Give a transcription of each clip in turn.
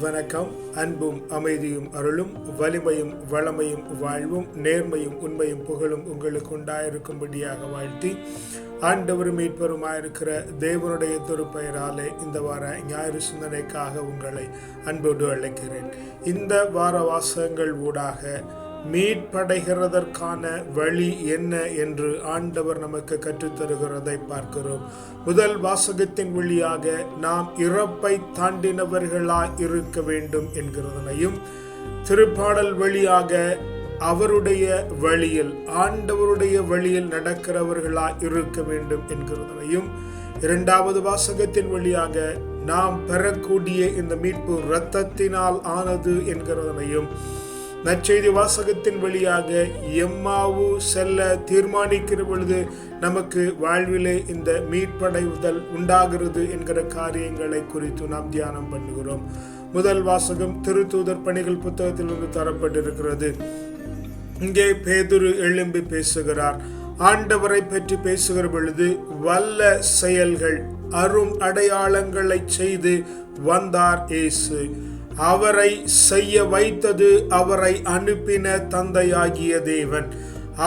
வணக்கம். அன்பும் அமைதியும் அருளும் வலிமையும் வளமையும் வாழ்வும் நேர்மையும் உண்மையும் புகழும் உங்களுக்கு உண்டாயிருக்கும்படியாக வாழ்த்தி ஆண்டவர் மீட்பருமாயிருக்கிற தேவனுடைய திருப்பெயராலே இந்த வார ஞாயிறு சிந்தனைக்காக உங்களை அன்போடு அழைக்கிறேன். இந்த வார வாசகங்கள் ஊடாக மீட்படைகிறதற்கான வழி என்ன என்று ஆண்டவர் நமக்கு கற்றுத்தருகிறதை பார்க்கிறோம். முதல் வாசகத்தின் வழியாக நாம் இறப்பை தாண்டினவர்களாய் இருக்க வேண்டும் என்கிறதனையும், திருப்பாடல் வழியாக அவருடைய வழியில் ஆண்டவருடைய வழியில் நடக்கிறவர்களாய் இருக்க வேண்டும் என்கிறதனையும், இரண்டாவது வாசகத்தின் வழியாக நாம் பெறக்கூடிய இந்த மீட்பு இரத்தத்தினால் ஆனது என்கிறதனையும், நற்செய்தி வாசகத்தின் வழியாக எம்மாவு செல்ல தீர்மானிக்கிற பொழுது நமக்கு வாழ்விலே இந்த மீட்படைவுதல் உண்டாகிறது என்கிற காரியங்களை குறித்து நாம் தியானம் பண்ணுகிறோம். முதல் வாசகம் திருத்தூதர் பணிகள் புத்தகத்திலிருந்து தரப்பட்டிருக்கிறது. இங்கே பேதுரு எழும்பி பேசுகிறார். ஆண்டவரை பற்றி பேசுகிற பொழுது வல்ல செயல்கள் அரும் அடையாளங்களை செய்து வந்தார் இயேசு. அவரை செய்ய வைத்தது அவரை அனுப்பின தந்தையாகிய தேவன்.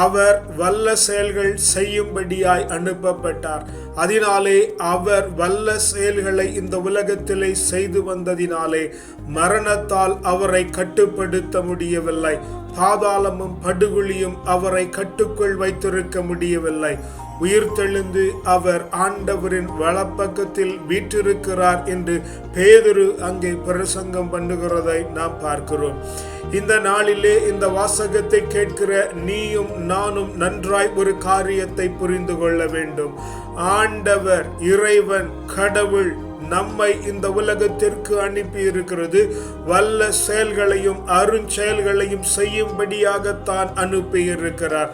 அவர் வல்ல செயல்கள் செய்யும்படியாய் அனுப்பப்பட்டார். அதனாலே அவர் வல்ல செயல்களை இந்த உலகத்திலே செய்து வந்ததினாலே மரணத்தால் அவரை கட்டுப்படுத்த முடியவில்லை. பாதாளமும் படுகுழியும் அவரை கட்டுக்குள் வைத்திருக்க முடியவில்லை. உயிர்த்தெழுந்து அவர் ஆண்டவரின் வலப்பக்கத்தில் வீற்றிருக்கிறார் என்று பேதுரு அங்கே பிரசங்கம் பண்ணுகிறதை நாம் பார்க்கிறோம். இந்த நாளிலே இந்த வாசகத்தை கேட்கிற நீயும் நானும் நன்றாய் ஒரு காரியத்தை புரிந்து கொள்ள வேண்டும். ஆண்டவர் இறைவன் கடவுள் நம்மை இந்த உலகத்திற்கு அனுப்பி இருக்கிறது வல்ல செயல்களையும் அருஞ்செயல்களையும் செய்யும்படியாகத்தான் அனுப்பி இருக்கிறார்.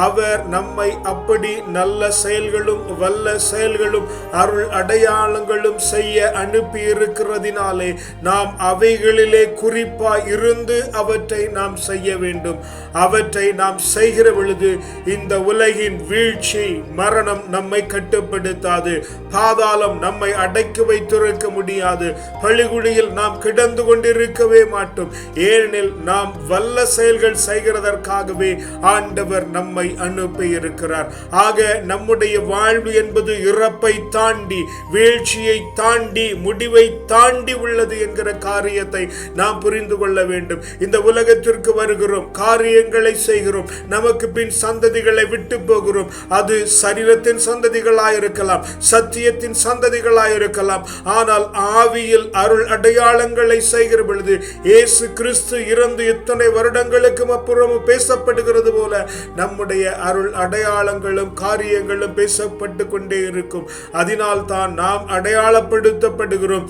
அவர் நம்மை அப்படி நல்ல செயல்களும் வல்ல செயல்களும் அருள் அடையாளங்களும் செய்ய அனுப்பி இருக்கிறதினாலே நாம் அவைகளிலே குறிப்பாய் இருந்து அவற்றை நாம் செய்ய வேண்டும். அவற்றை நாம் செய்கிற பொழுது இந்த உலகின் வீழ்ச்சி மரணம் நம்மை கட்டுப்படுத்தாது. பாதாளம் நம்மை அடக்கி வைத்திருக்க முடியாது. பழிகுழியில் நாம் கிடந்து கொண்டிருக்கவே மாட்டோம். ஏனெனில் நாம் வல்ல செயல்கள் செய்கிறதற்காகவே ஆண்டவர் நம்மை அனுப்பி இருக்கிறார். ஆக நம்முடைய வாழ்வு என்பது இறப்பை தாண்டி வீழ்ச்சியை தாண்டி முடிவை தாண்டி உள்ளது என்கிற காரியத்தை நாம் புரிந்து கொள்ள வேண்டும். இந்த உலகத்திற்கு வருகிறோம், காரியங்களை செய்கிறோம், நமக்கு பின் சந்ததிகளை விட்டு போகிறோம். அது சரீரத்தின் சந்ததிகளாயிருக்கலாம், சத்தியத்தின் சந்ததிகளாயிருக்கலாம். ஆனால் ஆவியில் அருள் அடையாளங்களை செய்கிற பொழுது இயேசு கிறிஸ்து இறந்து இத்தனை வருடங்களுக்கும் அப்புறமும் பேசப்படுகிறது போல நம்முடைய அருள் அடையாளங்களும் காரியங்களும் பேசப்பட்டு கொண்டே இருக்கும். அதனால் தான் நாம் அடையாளப்படுத்தப்படுகிறோம்.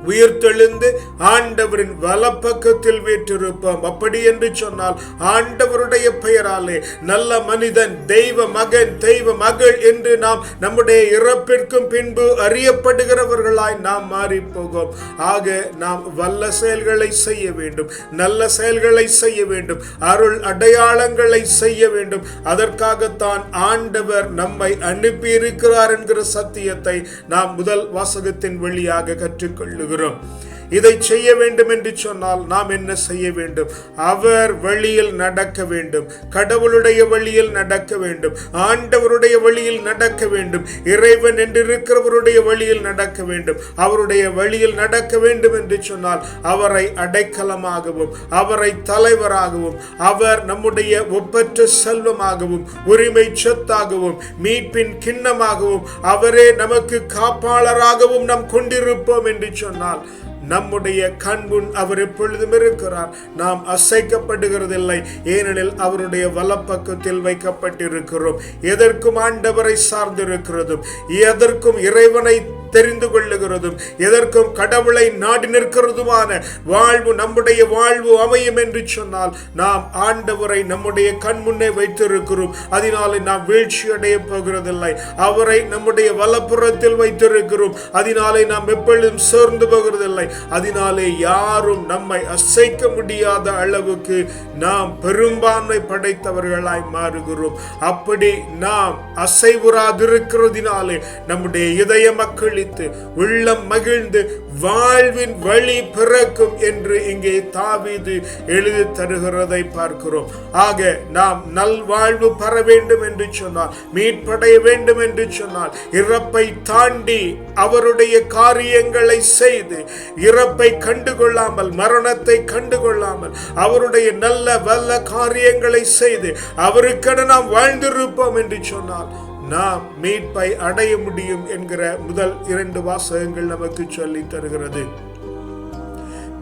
உயிர்த்தெழுந்து ஆண்டவரின் வலப்பக்கத்தில் வீற்றிருப்போம். அப்படி என்று சொன்னால் ஆண்டவருடைய பெயராலே நல்ல மனிதன், தெய்வ மகன், தெய்வ மகள் என்று நாம் நம்முடைய இறப்பிற்கும் பின்பு அறியப்படுகிறவர்களாய் நாம் மாறி போகும். ஆக நாம் வல்ல செயல்களை செய்ய வேண்டும், நல்ல செயல்களை செய்ய வேண்டும், அருள் அடையாளங்களை செய்ய வேண்டும். அதற்காகத்தான் ஆண்டவர் நம்மை அனுப்பி இருக்கிறார் என்கிற சத்தியத்தை நாம் முதல் வாசகத்தின் வழியாக கற்றுக்கொள்ளுகிறோம். இதை செய்ய வேண்டும் என்று சொன்னால் நாம் என்ன செய்ய வேண்டும்? அவர் வழியில் நடக்க வேண்டும், கடவுளுடைய வழியில் நடக்க வேண்டும், ஆண்டவருடைய வழியில் நடக்க வேண்டும், இறைவன் என்றிருக்கிறவருடைய வழியில் நடக்க வேண்டும். அவருடைய வழியில் நடக்க வேண்டும் என்று சொன்னால் அவரை அடைக்கலமாகவும் அவரை தலைவராகவும் அவர் நம்முடைய ஒப்பற்ற செல்வமாகவும் உரிமை சொத்தாகவும் மீட்பின் கிண்ணமாகவும் அவரே நமக்கு காப்பாளராகவும் நாம் கொண்டிருப்போம் என்று சொன்னால் நம்முடைய கண்முன் அவர் எப்பொழுதும் இருக்கிறார். நாம் அசைக்கப்படுகிறதில்லை. ஏனெனில் அவருடைய வலப்பக்கத்தில் வைக்கப்பட்டிருக்கிறோம். எதற்கும் ஆண்டவரை சார்ந்திருக்கிறதும், எதற்கும் இறைவனை தெரிந்து கொள்ளுகிறதும், எதற்கும் கடவுளை நாடி நிற்கிறதுமான வாழ்வு நம்முடைய வாழ்வு அமையும் என்று சொன்னால் நாம் ஆண்டவரை நம்முடைய கண் முன்னே வைத்திருக்கிறோம். அதனாலே நாம் வீழ்ச்சி அடைய போகிறதில்லை. அவரை நம்முடைய வலப்புறத்தில் வைத்திருக்கிறோம். அதனாலே நாம் எப்பொழுதும் சோர்ந்து போகிறதில்லை. அதனாலே யாரும் நம்மை அசைக்க முடியாத அளவுக்கு நாம் பெரும்பான்மை படைத்தவர்களாய் மாறுகிறோம். அப்படி நாம் அசைவுறாதிருக்கிறதினாலே நம்முடைய இதய மக்கள் ஆசீர்வதித்து உள்ளம் மகிழ்ந்து வாழ்வின் வழி பிறக்கும் என்று இங்கே தாவீது எழுதி தருகிறதை பார்க்கிறோம். ஆக நாம் நல்வாழ்வு பெற வேண்டும் என்று சொன்னால், மீட்படைய வேண்டும் என்று சொன்னால், இறப்பை தாண்டி அவருடைய காரியங்களை செய்து, இறப்பை கண்டுகொள்ளாமல், மரணத்தை கண்டுகொள்ளாமல், அவருடைய நல்ல வல்ல காரியங்களை செய்து அவருக்கென நாம் வாழ்ந்திருப்போம் என்று சொன்னால் நாம் மீட்பை அடைய முடியும் என்கிற முதல் 2 வாசகங்கள் நமக்கு சொல்லி தருகிறது.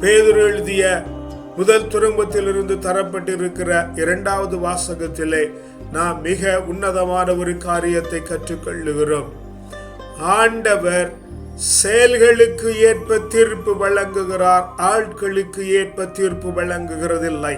பேதுரு எழுதிய முதல் துரும்பத்திலிருந்து தரப்பட்டிருக்கிற 2வது வாசகத்திலே நாம் மிக உன்னதமான ஒரு காரியத்தை கற்றுக்கொள்ளுகிறோம். ஆண்டவர் செயல்களுக்கு ஏற்ப தீர்ப்பு வழங்குகிறார், ஆட்களுக்கு ஏற்ப தீர்ப்பு வழங்குகிறதில்லை.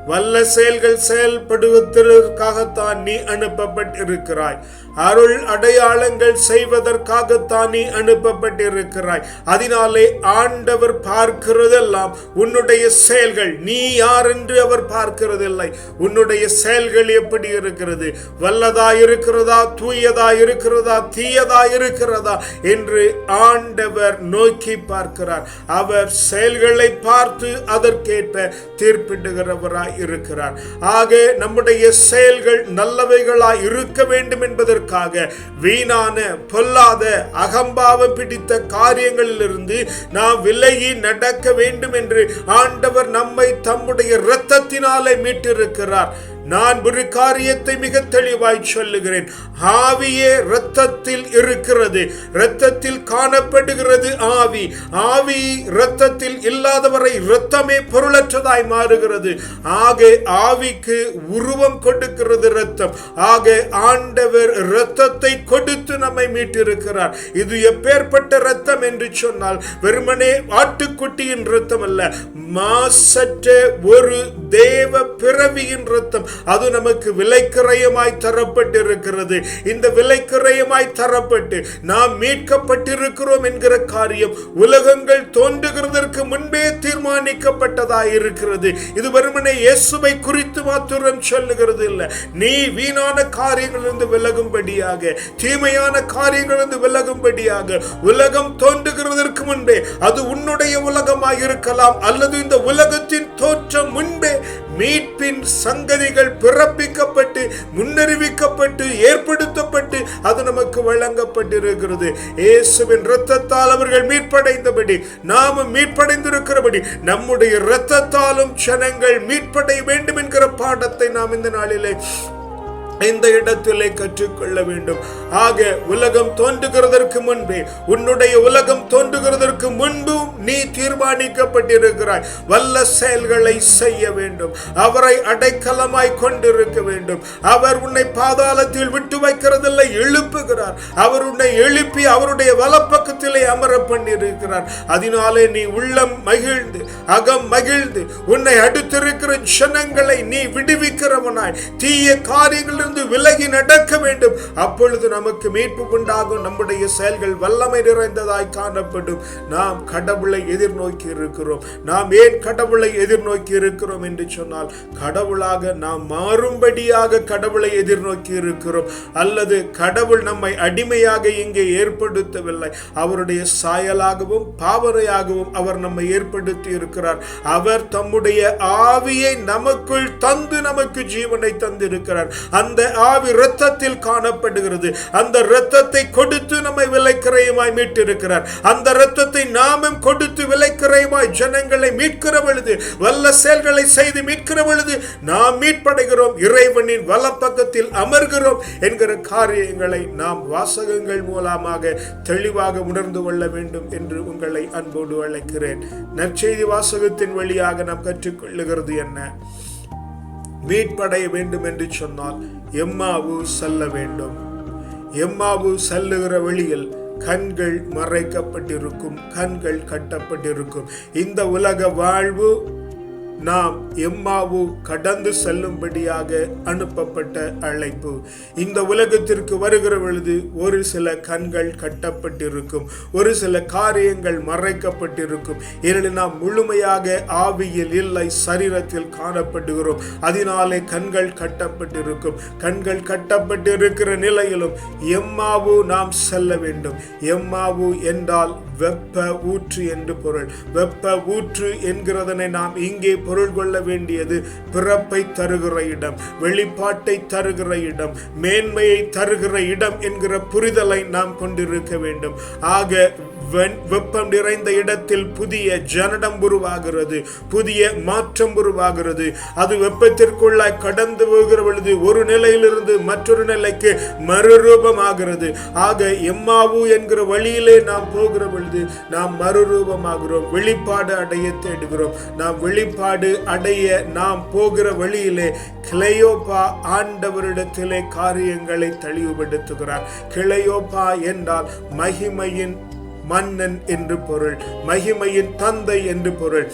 வல்ல செயல்கள் செயல்படுவதற்காகத்தான் நீ அனுப்பப்பட்டிருக்கிறாய். அருள் அடையாளங்கள் செய்வதற்காகத்தான் நீ அனுப்பப்பட்டிருக்கிறாய். அதனாலே ஆண்டவர் பார்க்கிறதெல்லாம் உன்னுடைய செயல்கள். நீ யார் என்று அவர் பார்க்கிறதில்லை. உன்னுடைய செயல்கள் எப்படி இருக்கிறது, வல்லதா இருக்கிறதா, தூயதா இருக்கிறதா, தீயதா இருக்கிறதா என்று ஆண்டவர் நோக்கி பார்க்கிறார். அவர் செயல்களை பார்த்து அதற்கேற்ப தீர்ப்பிடுகிறவராய் இருக்கிறார். ஆக நம்முடைய செயல்கள் நல்லவைகளாய் இருக்க வேண்டும் என்பதற்காக வீணான பொல்லாத அகம்பாவம் பிடித்த காரியங்களிலிருந்து நாம் விலகி நடக்க வேண்டும் என்று ஆண்டவர் நம்மை தம்முடைய இரத்தத்தினாலே மீட்டிருக்கிறார். நான் ஒரு காரியத்தை மிக தெளிவாய் சொல்லுகிறேன். ஆவியே இரத்தத்தில் இருக்கிறது, இரத்தத்தில் காணப்படுகிறது ஆவி. ஆவி இரத்தத்தில் இல்லாதவரை இரத்தமே பொருளற்றதாய் மாறுகிறது. ஆக ஆவிக்கு உருவம் கொடுக்கிறது இரத்தம். ஆக ஆண்டவர் இரத்தத்தை கொடுத்து நம்மை மீட்டிருக்கிறார். இது எப்பேற்பட்ட இரத்தம் என்று சொன்னால், வெறுமனே ஆட்டுக்குட்டியின் இரத்தம் அல்ல, மாசற்ற ஒரு தேவ பிறவியின் இரத்தம். அது நமக்கு விலைக்கிரயமாய் தரப்பட்டிருக்கிறது. இந்த விலைக்கிரயமாய் தரப்பட்டு நாம் மீட்கப்பட்டிருக்கிறோம் என்கிற காரியம் உலகங்கள் தோன்றுகிறதற்கு முன்பே தீர்மானிக்கப்பட்டதாய் இருக்கிறது. இது வெறுமனே இயேசுவை குறித்து மாத்திரம் சொல்லுகிறது இல்லை. நீ வீணான காரியங்களிலிருந்து விலகும்படியாக, தீமையான காரியங்களிலிருந்து விலகும்படியாக உலகம் தோன்றுகிறதற்கு முன்பே, அது உன்னுடைய உலகமாய் இருக்கலாம் அல்லது இந்த உலகத்தின் தோற்றம் முன்பே மீட்பின் சங்கதிகள் பிறப்பிக்கப்பட்டு, முன்னறிவிக்கப்பட்டு, ஏற்படுத்தப்பட்டு அது நமக்கு வழங்கப்பட்டிருக்கிறது. இயேசுவின் இரத்தத்தால் அவர்கள் மீட்படைந்தபடி நாமும் மீட்படைந்திருக்கிறபடி நம்முடைய இரத்தத்தாலும் ஜனங்கள் மீட்படைய வேண்டும் என்கிற பாடத்தை நாம் இந்த நாளிலே இந்த இடத்திலே கற்றுக்கொள்ள வேண்டும். ஆக உலகம் தோன்றுகிறதற்கு முன்பே, உன்னுடைய உலகம் தோன்றுகிறதற்கு முன்பும் நீ தீர்மானிக்கப்பட்டிருக்கிறாய். வல்ல செயல்களை செய்ய வேண்டும். அவரை அடைக்கலமாய் கொண்டிருக்க வேண்டும். அவர் உன்னை பாதாளத்தில் விட்டு வைக்கிறதில்லை, எழுப்புகிறார். அவர் உன்னை எழுப்பி அவருடைய வலப்பக்கத்திலே அமர பண்ணியிருக்கிறார். அதனாலே நீ உள்ளம் மகிழ்ந்து, அகம் மகிழ்ந்து, உன்னை அடுத்திருக்கிற ஜனங்களை நீ விடுவிக்கிறவனாய் தீய காரியங்கள் விலகி நடக்க வேண்டும். அப்பொழுது நமக்கு மீட்பு உண்டாகும். நம்முடைய செயல்கள் வல்லமை நிறைந்ததாய் காணப்படும். நாம் கடவுளை எதிர்நோக்கி இருக்கிறோம். நாம் ஏன் கடவுளை எதிர்நோக்கி இருக்கிறோம் என்று சொன்னால், கடவுளாக நாம் மாறும்படியாக கடவுளை எதிர்நோக்கி இருக்கிறோம். அல்லது கடவுள் நம்மை அடிமையாக இங்கே ஏற்படுத்தவில்லை. அவருடைய சாயலாகவும் பாவனையாகவும் அவர் நம்மை ஏற்படுத்தி இருக்கிறார். அவர் தம்முடைய ஆவியை நமக்குள் தந்து நமக்கு ஜீவனை தந்திருக்கிறார். அந்த ஆவி இரத்தத்தில் காணப்படுகிறது. அந்த இரத்தத்தை கொடுத்து நம்மை விலைக்கிரயமாய் மீட்டிருக்கிறார். அந்த இரத்தத்தை நாமும் கொடுத்து விலைக்கிரயமாய் ஜனங்களை மீட்கிற பொழுது, வல்ல செயல்களை செய்து மீட்கிற பொழுது நாம் மீட்படைகிறோம், இறைவனின் வலப்பக்கத்தில் அமர்கிறோம் என்கிற காரியங்களை நாம் வாசகங்கள் மூலமாக தெளிவாக உணர்ந்து கொள்ள வேண்டும் என்று உங்களை அன்போடு அழைக்கிறேன். நற்செய்தி வாசகத்தின் வழியாக நாம் கற்றுக்கொள்ளுகிறது என்ன? மீட்படைய வேண்டும் என்று சொன்னால் எம்மாவு செல்ல வேண்டும். எம்மாவு செல்லுகிற வழியில் கண்கள் மறைக்கப்பட்டிருக்கும், கண்கள் கட்டப்பட்டிருக்கும். இந்த உலக வாழ்வு நாம் எம்மாவு கடந்து செல்லும்படியாக அனுப்பப்பட்ட அழைப்பு. இந்த உலகத்திற்கு வருகிற பொழுது ஒரு சில கண்கள் கட்டப்பட்டிருக்கும், ஒரு சில காரியங்கள் மறைக்கப்பட்டிருக்கும். ஏனெனில் நாம் முழுமையாக ஆவியில் இல்லை, சரீரத்தில் காணப்படுகிறோம். அதனாலே கண்கள் கட்டப்பட்டிருக்கும். கண்கள் கட்டப்பட்டிருக்கிற நிலையிலும் எம்மாவு நாம் செல்ல வேண்டும். எம்மாவு என்றால் வெப்ப ஊற்று என்று பொருள். வெப்ப ஊற்று என்கிறதனை நாம் இங்கே பொருள் கொள்ள வேண்டியது பிறப்பை தருகிற இடம், வெளிப்பாட்டை தருகிற இடம், மேன்மையை தருகிற இடம் என்கிற புரிதலை நாம் கொண்டிருக்க வேண்டும். ஆக வெப்பம் நிறைந்த இடத்தில் புதிய ஜனனம் உருவாகிறது, புதிய மாற்றம் உருவாகிறது. அது வெப்பத்திற்குள்ளாய் கடந்து போகிற பொழுது ஒரு நிலையிலிருந்து மற்றொரு நிலைக்கு மறுரூபமாகிறது. ஆக எம்மாவு என்கிற வழியிலே நாம் போகிற பொழுது நாம் மறுரூபமாகிறோம், வெளிப்பாடு அடைய தேடுகிறோம். நாம் வெளிப்பாடு அடைய நாம் போகிற வழியிலே கிளையோப்பா ஆண்டவரிடத்திலே காரியங்களை தெளிவுபடுத்துகிறார். கிளையோப்பா என்றால் மகிமையின் மன்னன் என்று பொருள், மகிமையின் தந்தை என்று பொருள்.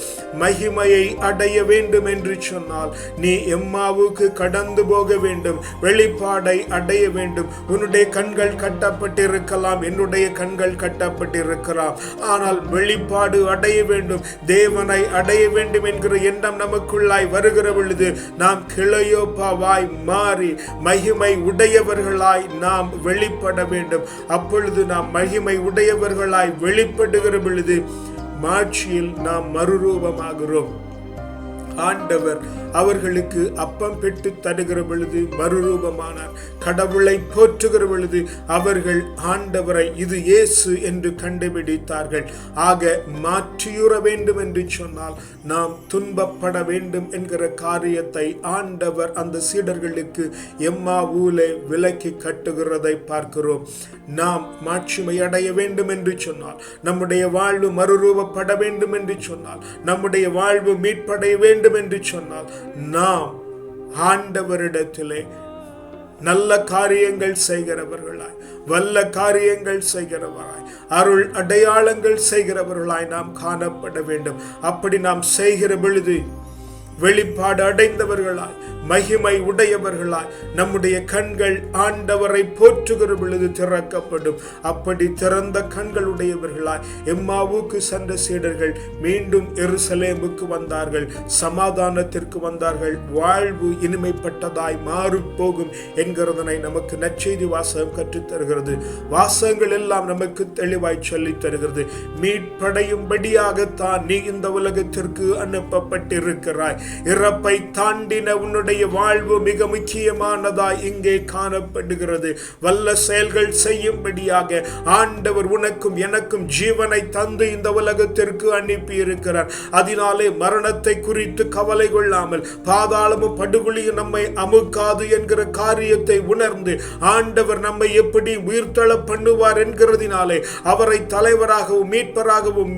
மகிமையை அடைய வேண்டும் என்று சொன்னால் நீ எம்மாவுக்கு கடந்து போக வேண்டும், வெளிப்பாடை அடைய வேண்டும். உன்னுடைய கண்கள் கட்டப்பட்டிருக்கலாம், என்னுடைய கண்கள் கட்டப்பட்டிருக்கலாம், ஆனால் வெளிப்பாடு அடைய வேண்டும், தேவனை அடைய வேண்டும் என்கிற எண்ணம் நமக்குள்ளாய் வருகிற பொழுது நாம் கிளையோப்பாவாய் மாறி மகிமை உடையவர்களாய் நாம் வெளிப்பட வேண்டும். அப்பொழுது நாம் மகிமை உடையவர்களாய் வெளிப்படுகிற பொழுது மாட்சியில் நாம் மறுரூபமாகிறோம். ஆண்டவர் அவர்களுக்கு அப்பம் பெற்று தருகிற பொழுது மறுரூபமானார். கடவுளை போற்றுகிற பொழுது அவர்கள் ஆண்டவரை இது இயேசு என்று கண்டுபிடித்தார்கள். ஆக மாற்றியுற வேண்டும் என்று சொன்னால் நாம் துன்பப்பட வேண்டும் என்கிற காரியத்தை ஆண்டவர் அந்த சீடர்களுக்கு எம்மாவூலே விலக்கி கட்டுகிறதை பார்க்கிறோம். நாம் மாட்சிமை அடைய வேண்டும் என்று சொன்னால், நம்முடைய வாழ்வு மறுரூபப்பட வேண்டும் என்று சொன்னால், நம்முடைய வாழ்வு மீட்படைய வேண்டும் என்று சொன்னால், நாம் ஆண்டவரிடத்திலே நல்ல காரியங்கள் செய்கிறவர்களாய், வல்ல காரியங்கள் செய்கிறவராய், அருள் அடையாளங்கள் செய்கிறவர்களாய் நாம் காணப்பட வேண்டும். அப்படி நாம் செய்கிற பொழுது வெளிப்பாடு அடைந்தவர்களாய், மகிமை உடையவர்களாய் நம்முடைய கண்கள் ஆண்டவரை போற்றுகிற பொழுது திறக்கப்படும். அப்படி திறந்த கண்கள் உடையவர்களாய் எம்மாவுக்கு சென்ற சீடர்கள் மீண்டும் எருசலேமுக்கு வந்தார்கள், சமாதானத்திற்கு வந்தார்கள். வாழ்வு இனிமைப்பட்டதாய் மாறி போகும் என்கிறதனை நமக்கு நற்செய்தி வாசகம் கற்றுத்தருகிறது. வாசகங்கள் எல்லாம் நமக்கு தெளிவாய் சொல்லித் தருகிறது. மீட்படையும்படியாகத்தான் நீ இந்த உலகத்திற்கு அனுப்பப்பட்டிருக்கிறாய். இறப்பை தாண்டின உன்னுடைய வாழ்வு மிக முக்கியமானதாய் இங்கே காணப்படுகிறது. வல்ல செயல்கள் செய்யும்படியாக ஆண்டவர் உனக்கும் எனக்கும் ஜீவனை தந்து இந்த உலகத்திற்கு அனுப்பி இருக்கிறார். அதனாலே மரணத்தை குறித்து கவலை கொள்ளாமல், பாதாளமும் படுகொலியும் நம்மை அமுக்காது என்கிற காரியத்தை உணர்ந்து ஆண்டவர் நம்மை எப்படி உயிர்த்தெழ பண்ணுவார் என்கிறதினாலே அவரை தலைவராகவும் மீட்பராகவும்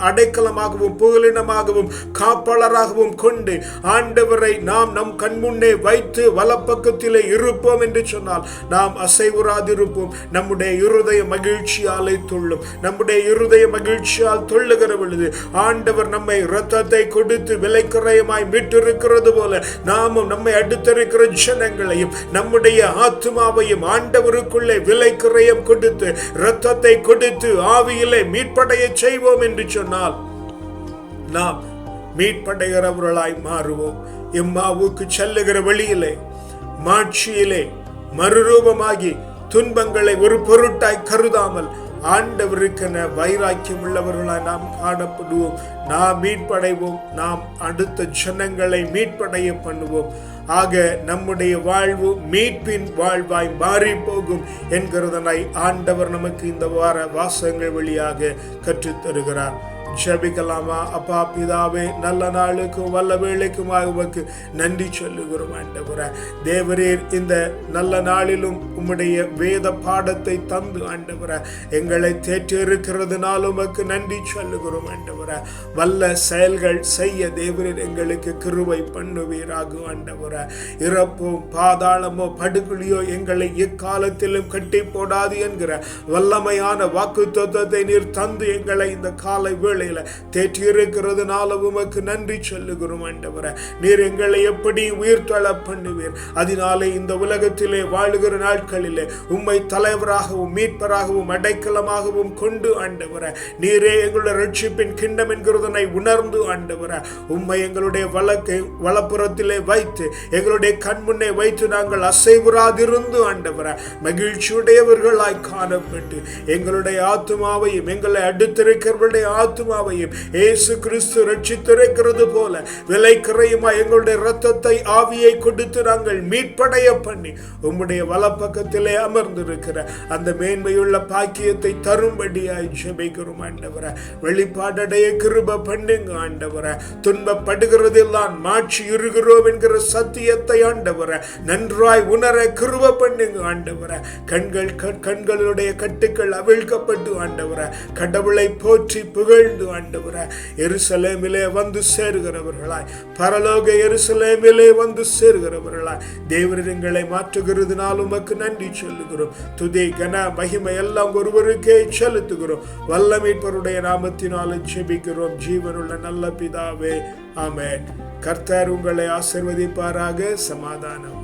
அடைக்கலமாகவும் புகலிடமாகவும் காப்பாளராகவும் கொண்டு ஆண்டவரை நாம் நம் கண்முன்னே வைத்து வலப்பக்கத்திலே இருப்போம் என்று சொன்னால் நாம் அசைவுறாதிருப்போம். நம்முடைய இருதய மகிழ்ச்சியாலே துள்ளும். நம்முடைய இருதய மகிழ்ச்சியால் துள்ளுகிற பொழுது ஆண்டவர் நம்மை இரத்தத்தை கொடுத்து விலைக்கிரயமாய் மீட்டிருக்கிறது போல நாமும் நம்மை அடுத்திருக்கிற ஜனங்களையும் நம்முடைய ஆத்துமாவையும் ஆண்டவருக்குள்ளே விலைக்கிரயம் கொடுத்து இரத்தத்தை கொடுத்து ஆவியிலே மீட்படைய செய்வோம் என்று சொன்னால் நாம் மீட்படைகிறவர்களாய் மாறுவோம். எம்மாவுக்கு செல்லுகிற வழியிலே மாட்சியிலே மறுரூபமாகி துன்பங்களை ஒரு பொருட்டாய் கருதாமல் ஆண்டவருக்கென வைராக்கியம் உள்ளவர்களாய் நாம் காணப்படுவோம். நாம் மீட்படைவோம். நாம் அடுத்த ஜனங்களை மீட்படைய பண்ணுவோம். ஆக நம்முடைய வாழ்வு மீட்பின் வாழ்வாய் மாறி போகும் என்கிறதனை ஆண்டவர் நமக்கு இந்த வார வாசகங்கள் வழியாக கற்றுத்தருகிறார். ஜெபிக்கலாமா? அப்பா பிதாவே, நல்ல நாளுக்கும் வல்ல வேளைக்குமாக உமக்கு நன்றி சொல்லுகிறோம். ஆண்டவரே தேவரீர் இந்த நல்ல நாளிலும் உம்முடைய வேத பாடத்தை தந்து ஆண்டவரே எங்களை தேற்றி இருக்கிறதுனால உமக்கு நன்றி சொல்லுகிறோம். ஆண்டவரே வல்ல செயல்கள் செய்ய தேவரீர் எங்களுக்கு கிருபை பண்ணுவீராக. ஆண்டவரே இறப்போ பாதாளமோ படுகொலியோ எங்களை எக்காலத்திலும் கட்டி போடாது என்கிற வல்லமையான வாக்குத்தத்தத்தை நீர் தந்து எங்களை இந்த காலை வேளை வேளையில தேற்றி இருக்கிறதுனால உமக்கு நன்றி சொல்லுகிறோம் ஆண்டவரே. நீர் எங்களை எப்படி உயிர்த்தெழ பண்ணுவீர். அதனாலே இந்த உலகத்திலே வாழுகிற நாட்களிலே உம்மை தலைவராகவும் மீட்பராகவும் அடைக்கலமாகவும் கொண்டு ஆண்டவரே, நீரே எங்களுடைய ரட்சிப்பின் கிண்ணம் என்கிறதனை உணர்ந்து ஆண்டவரே, உம்மை எங்களுடைய வலப்புறத்திலே வைத்து எங்களுடைய கண்முன்னே வைத்து நாங்கள் அசைவுறாதிருந்து ஆண்டவரே, மகிழ்ச்சியுடையவர்களாய் காணப்பட்டு எங்களுடைய ஆத்துமாவையும் எங்களை அடுத்திருக்கிறவருடைய ஆத்துமாவையும் இயேசு கிறிஸ்து ரட்சித்திருக்கிறது போல விலை குறையுமா எங்களுடைய இரத்தத்தை ஆவியை கொடுத்து நாங்கள் மீட்படைய பண்ணி உம்முடைய வலப்பக்கத்திலே அமர்ந்திருக்கிற அந்த மேன்மையுள்ள பாக்கியத்தை தரும்படியாய் ஜெபிக்கிறோம் ஆண்டவரே. வெளிப்பாடடைய கிருபை பண்ணுங்க ஆண்டவரே. துன்பப்படுகிறதெல்லாம் மாற்றி இருக்கிறோம் என்கிற சத்தியத்தை ஆண்டவரே நன்றாய் உணர கிருபை பண்ணுங்க ஆண்டவரே. கண்களுடைய கட்டுக்கள் அவிழ்க்கப்பட்டு ஆண்டவரே கடவுளை போற்றி புகழ்ந்து ஆண்டவரே எருசலேமிலே வந்து சேருகிறவர்களாய், பரலோக எருசலேமிலே வந்து சேருகிறவர்களாய் தேவரிடங்களை மாற்றுகிறதுனால் உமக்கு நன்றி சொல்லுகிறோம். துதி கன மகிமை எல்லாம் ஒருவருக்கே செலுத்துகிறோம். வல்ல மீட்பருடைய நாமத்தினால ஜெபிக்கிறோம் ஜீவனுள்ள நல்ல பிதாவே, ஆமென். கர்த்தர் உங்களை ஆசீர்வதிப்பாராக. சமாதானம்.